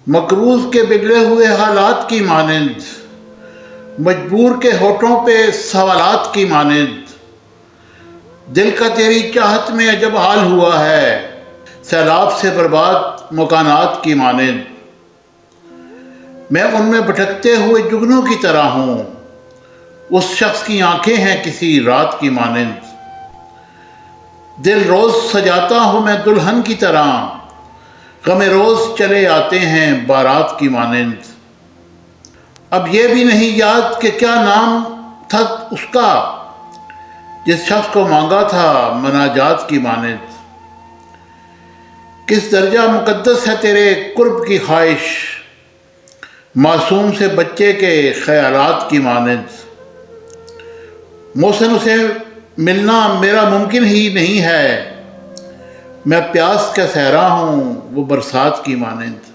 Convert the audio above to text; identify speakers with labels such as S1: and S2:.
S1: مقروض کے بگڑے ہوئے حالات کی مانند، مجبور کے ہونٹوں پہ سوالات کی مانند، دل کا تیری چاہت میں عجب حال ہوا ہے، سیلاب سے برباد مکانات کی مانند۔ میں ان میں بھٹکتے ہوئے جگنوں کی طرح ہوں، اس شخص کی آنکھیں ہیں کسی رات کی مانند۔ دل روز سجاتا ہوں میں دلہن کی طرح، غم روز چلے آتے ہیں بارات کی مانند۔ اب یہ بھی نہیں یاد کہ کیا نام تھا اس کا، جس شخص کو مانگا تھا مناجات کی مانند۔ کس درجہ مقدس ہے تیرے قرب کی خواہش، معصوم سے بچے کے خیالات کی مانند۔ محسن سے ملنا میرا ممکن ہی نہیں ہے، میں پیاس کا صحرا ہوں وہ برسات کی مانند۔